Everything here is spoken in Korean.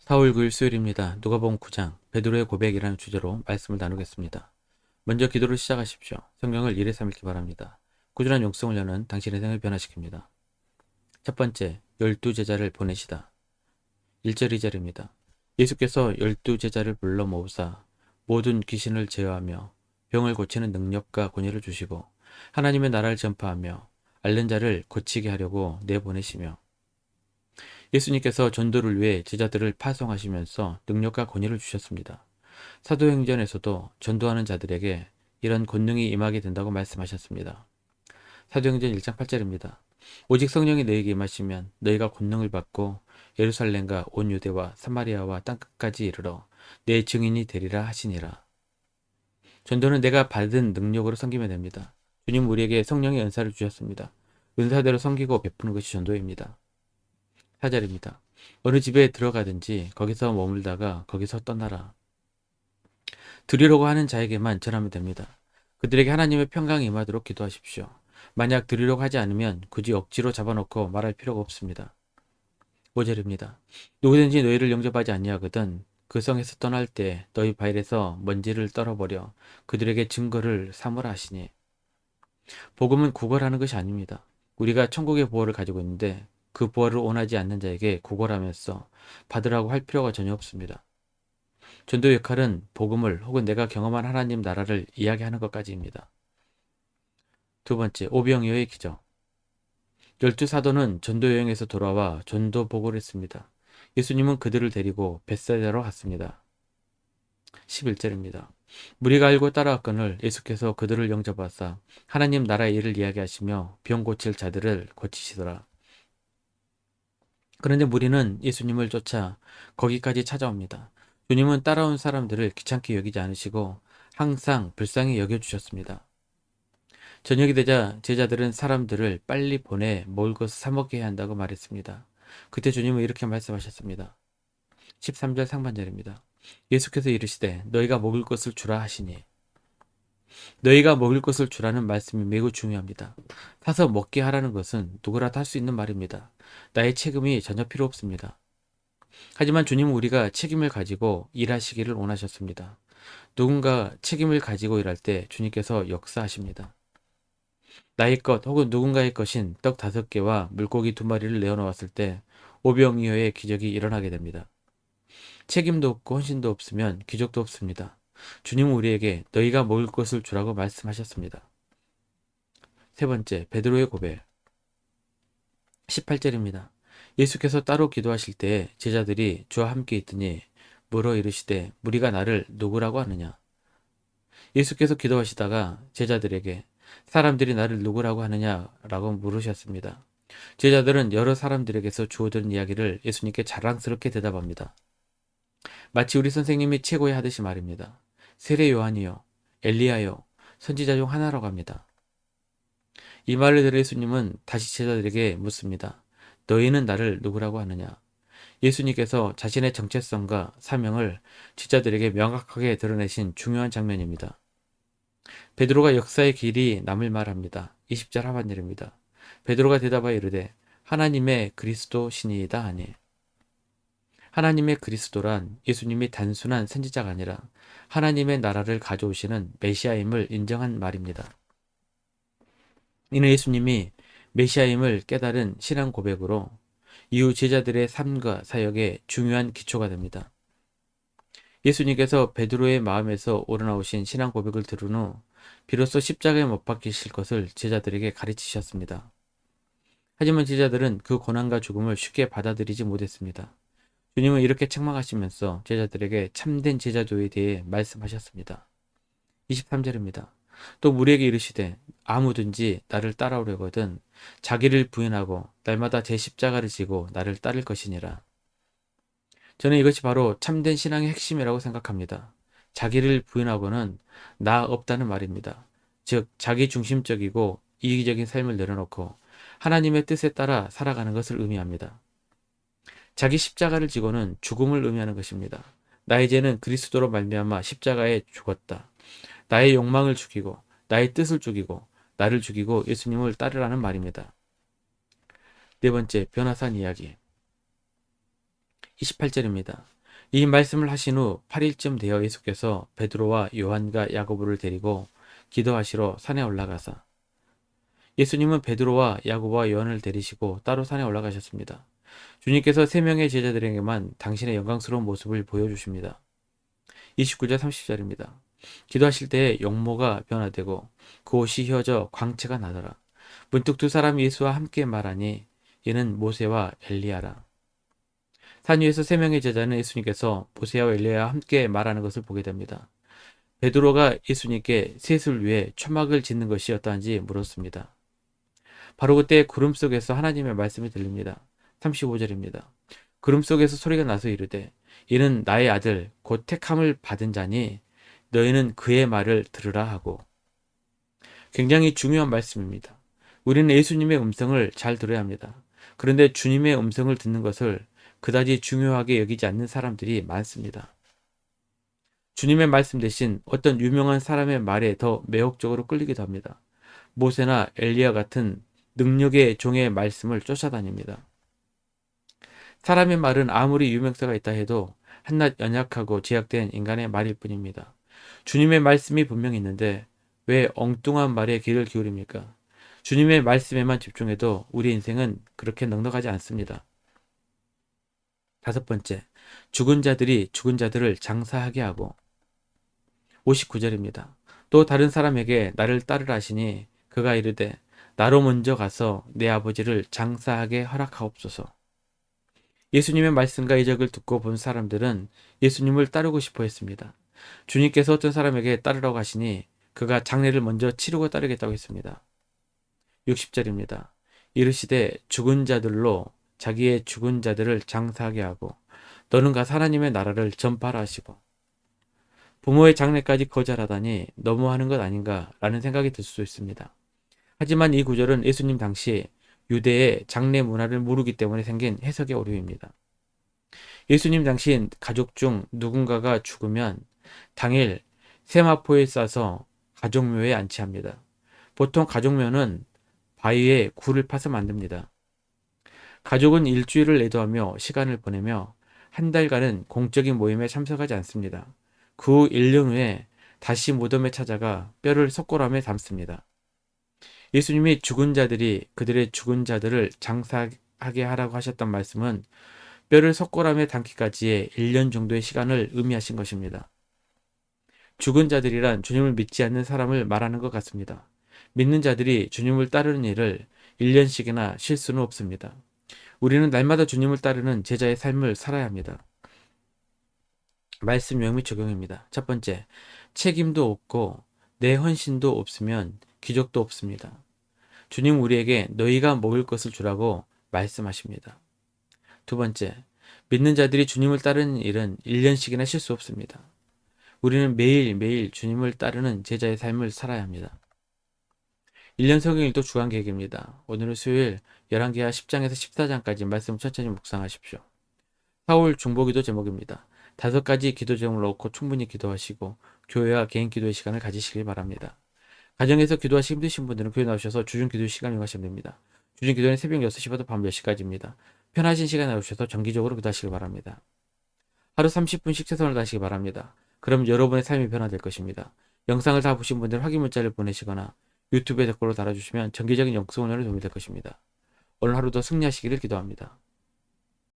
4월 9일 수요일입니다. 누가복음 9장 베드로의 고백이라는 주제로 말씀을 나누겠습니다. 먼저 기도를 시작하십시오. 성경을 1회3 읽기 바랍니다. 꾸준한 용성을 여는 당신의 생을 변화시킵니다. 첫 번째, 12제자를 보내시다. 1절 2절입니다. 예수께서 12제자를 불러 모으사 모든 귀신을 제어하며 병을 고치는 능력과 권위를 주시고 하나님의 나라를 전파하며 앓는 자를 고치게 하려고 내보내시며 예수님께서 전도를 위해 제자들을 파송하시면서 능력과 권위를 주셨습니다. 사도행전에서도 전도하는 자들에게 이런 권능이 임하게 된다고 말씀하셨습니다. 사도행전 1장 8절입니다. 오직 성령이 너희에게 임하시면 너희가 권능을 받고 예루살렘과 온 유대와 사마리아와 땅끝까지 이르러 내 증인이 되리라 하시니라. 전도는 내가 받은 능력으로 섬기면 됩니다. 주님 우리에게 성령의 은사를 주셨습니다. 은사대로 섬기고 베푸는 것이 전도입니다. 4절입니다. 어느 집에 들어가든지 거기서 머물다가 거기서 떠나라. 드리려고 하는 자에게만 전하면 됩니다. 그들에게 하나님의 평강이 임하도록 기도하십시오. 만약 드리려고 하지 않으면 굳이 억지로 잡아놓고 말할 필요가 없습니다. 5절입니다. 누구든지 너희를 영접하지 아니하거든 그 성에서 떠날 때 너희 바일에서 먼지를 떨어버려 그들에게 증거를 삼으라 하시니. 복음은 구걸하는 것이 아닙니다. 우리가 천국의 보호를 가지고 있는데 그 보호를 원하지 않는 자에게 구걸하면서 받으라고 할 필요가 전혀 없습니다. 전도 역할은 복음을 혹은 내가 경험한 하나님 나라를 이야기하는 것까지입니다. 두 번째, 오병이어의 기적. 12사도는 전도 여행에서 돌아와 전도 보고를 했습니다. 예수님은 그들을 데리고 벳사이다로 갔습니다. 11절입니다. 무리가 알고 따라왔거늘 예수께서 그들을 영접하사 하나님 나라의 일을 이야기하시며 병 고칠 자들을 고치시더라. 그런데 무리는 예수님을 쫓아 거기까지 찾아옵니다. 주님은 따라온 사람들을 귀찮게 여기지 않으시고 항상 불쌍히 여겨주셨습니다. 저녁이 되자 제자들은 사람들을 빨리 보내 먹을 것을 사 먹게 해야 한다고 말했습니다. 그때 주님은 이렇게 말씀하셨습니다. 13절 상반절입니다. 예수께서 이르시되 너희가 먹을 것을 주라 하시니. 너희가 먹을 것을 주라는 말씀이 매우 중요합니다. 사서 먹게 하라는 것은 누구라도 할 수 있는 말입니다. 나의 책임이 전혀 필요 없습니다. 하지만 주님은 우리가 책임을 가지고 일하시기를 원하셨습니다. 누군가 책임을 가지고 일할 때 주님께서 역사하십니다. 나의 것 혹은 누군가의 것인 떡 5개와 물고기 2마리를 내어놓았을 때 오병이어의 기적이 일어나게 됩니다. 책임도 없고 헌신도 없으면 기적도 없습니다. 주님은 우리에게 너희가 먹을 것을 주라고 말씀하셨습니다. 세 번째, 베드로의 고백. 18절입니다. 예수께서 따로 기도하실 때에 제자들이 주와 함께 있더니 물어 이르시되 무리가 나를 누구라고 하느냐. 예수께서 기도하시다가 제자들에게 사람들이 나를 누구라고 하느냐라고 물으셨습니다. 제자들은 여러 사람들에게서 주워들은 이야기를 예수님께 자랑스럽게 대답합니다. 마치 우리 선생님이 최고의 하듯이 말입니다. 세례 요한이요, 엘리야요, 선지자 중 하나라고 합니다. 이 말을 들은 예수님은 다시 제자들에게 묻습니다. 너희는 나를 누구라고 하느냐? 예수님께서 자신의 정체성과 사명을 제자들에게 명확하게 드러내신 중요한 장면입니다. 베드로가 역사의 길이 남을 말합니다. 20절 하반절입니다. 베드로가 대답하여 이르되 하나님의 그리스도 신이이다 하니. 하나님의 그리스도란 예수님이 단순한 선지자가 아니라 하나님의 나라를 가져오시는 메시아임을 인정한 말입니다. 이는 예수님이 메시아임을 깨달은 신앙 고백으로 이후 제자들의 삶과 사역에 중요한 기초가 됩니다. 예수님께서 베드로의 마음에서 우러나오신 신앙 고백을 들은 후 비로소 십자가에 못 박히실 것을 제자들에게 가르치셨습니다. 하지만 제자들은 그 고난과 죽음을 쉽게 받아들이지 못했습니다. 주님은 이렇게 책망하시면서 제자들에게 참된 제자도에 대해 말씀하셨습니다. 23절입니다. 또 무리에게 이르시되 아무든지 나를 따라오려거든 자기를 부인하고 날마다 제 십자가를 지고 나를 따를 것이니라. 저는 이것이 바로 참된 신앙의 핵심이라고 생각합니다. 자기를 부인하고는 나 없다는 말입니다. 즉 자기 중심적이고 이기적인 삶을 내려놓고 하나님의 뜻에 따라 살아가는 것을 의미합니다. 자기 십자가를 지고는 죽음을 의미하는 것입니다. 나의 죄는 그리스도로 말미암아 십자가에 죽었다. 나의 욕망을 죽이고 나의 뜻을 죽이고 나를 죽이고 예수님을 따르라는 말입니다. 네 번째, 변화산 이야기. 28절입니다. 이 말씀을 하신 후 8일쯤 되어 예수께서 베드로와 요한과 야고보를 데리고 기도하시러 산에 올라가사 예수님은 베드로와 야고보와 요한을 데리시고 따로 산에 올라가셨습니다. 주님께서 세 명의 제자들에게만 당신의 영광스러운 모습을 보여주십니다. 29절 30절입니다. 기도하실 때에 용모가 변화되고 그 옷이 휘어져 광채가 나더라. 문득 두 사람이 예수와 함께 말하니 이는 모세와 엘리야라. 산 위에서 세 명의 제자는 예수님께서 모세와 엘리야와 함께 말하는 것을 보게 됩니다. 베드로가 예수님께 셋을 위해 초막을 짓는 것이 어떠한지 물었습니다. 바로 그때 구름 속에서 하나님의 말씀이 들립니다. 35절입니다. 구름 속에서 소리가 나서 이르되 이는 나의 아들 곧 택함을 받은 자니 너희는 그의 말을 들으라 하고. 굉장히 중요한 말씀입니다. 우리는 예수님의 음성을 잘 들어야 합니다. 그런데 주님의 음성을 듣는 것을 그다지 중요하게 여기지 않는 사람들이 많습니다. 주님의 말씀 대신 어떤 유명한 사람의 말에 더 매혹적으로 끌리기도 합니다. 모세나 엘리야 같은 능력의 종의 말씀을 쫓아다닙니다. 사람의 말은 아무리 유명세가 있다 해도 한낱 연약하고 제약된 인간의 말일 뿐입니다. 주님의 말씀이 분명히 있는데 왜 엉뚱한 말에 귀를 기울입니까? 주님의 말씀에만 집중해도 우리 인생은 그렇게 넉넉하지 않습니다. 다섯 번째, 죽은 자들이 죽은 자들을 장사하게 하고. 59절입니다. 또 다른 사람에게 나를 따르라 하시니 그가 이르되 나로 먼저 가서 내 아버지를 장사하게 허락하옵소서. 예수님의 말씀과 이적을 듣고 본 사람들은 예수님을 따르고 싶어 했습니다. 주님께서 어떤 사람에게 따르라고 하시니 그가 장례를 먼저 치르고 따르겠다고 했습니다. 60절입니다. 이르시되 죽은 자들로 자기의 죽은 자들을 장사하게 하고 너는 가서 하나님의 나라를 전파하라 하시고. 부모의 장례까지 거절하다니 너무하는 것 아닌가 라는 생각이 들 수 있습니다. 하지만 이 구절은 예수님 당시 유대의 장례 문화를 모르기 때문에 생긴 해석의 오류입니다. 예수님 당시 가족 중 누군가가 죽으면 당일 세마포에 싸서 가족묘에 안치합니다. 보통 가족묘는 바위에 굴을 파서 만듭니다. 가족은 일주일을 애도하며 시간을 보내며 한 달간은 공적인 모임에 참석하지 않습니다. 그 1년 후에 다시 무덤에 찾아가 뼈를 석고람에 담습니다. 예수님이 죽은 자들이 그들의 죽은 자들을 장사하게 하라고 하셨던 말씀은 뼈를 석고람에 담기까지의 1년 정도의 시간을 의미하신 것입니다. 죽은 자들이란 주님을 믿지 않는 사람을 말하는 것 같습니다. 믿는 자들이 주님을 따르는 일을 1년씩이나 쉴 수는 없습니다. 우리는 날마다 주님을 따르는 제자의 삶을 살아야 합니다. 말씀 요약 및 적용입니다. 첫 번째, 책임도 없고 내 헌신도 없으면 기적도 없습니다. 주님 우리에게 너희가 먹을 것을 주라고 말씀하십니다. 두 번째, 믿는 자들이 주님을 따르는 일은 1년씩이나 쉴 수 없습니다. 우리는 매일매일 주님을 따르는 제자의 삶을 살아야 합니다. 1년 성경일도 주간계획입니다. 오늘은 수요일 11개와 10장에서 14장까지 말씀 천천히 묵상하십시오. 사울 중보기도 제목입니다. 5가지 기도 제목을 넣고 충분히 기도하시고 교회와 개인 기도의 시간을 가지시길 바랍니다. 가정에서 기도하시 힘드신 분들은 교회 나오셔서 주중 기도 시간 이용하시면 됩니다. 주중 기도는 새벽 6시부터 밤 10시까지입니다. 편하신 시간에 나오셔서 정기적으로 기도하시길 바랍니다. 하루 30분씩 최선을 다하시기 바랍니다. 그럼 여러분의 삶이 변화될 것입니다. 영상을 다 보신 분들은 확인 문자를 보내시거나 유튜브에 댓글로 달아주시면 정기적인 영성 훈련에 도움이 될 것입니다. 오늘 하루도 승리하시기를 기도합니다.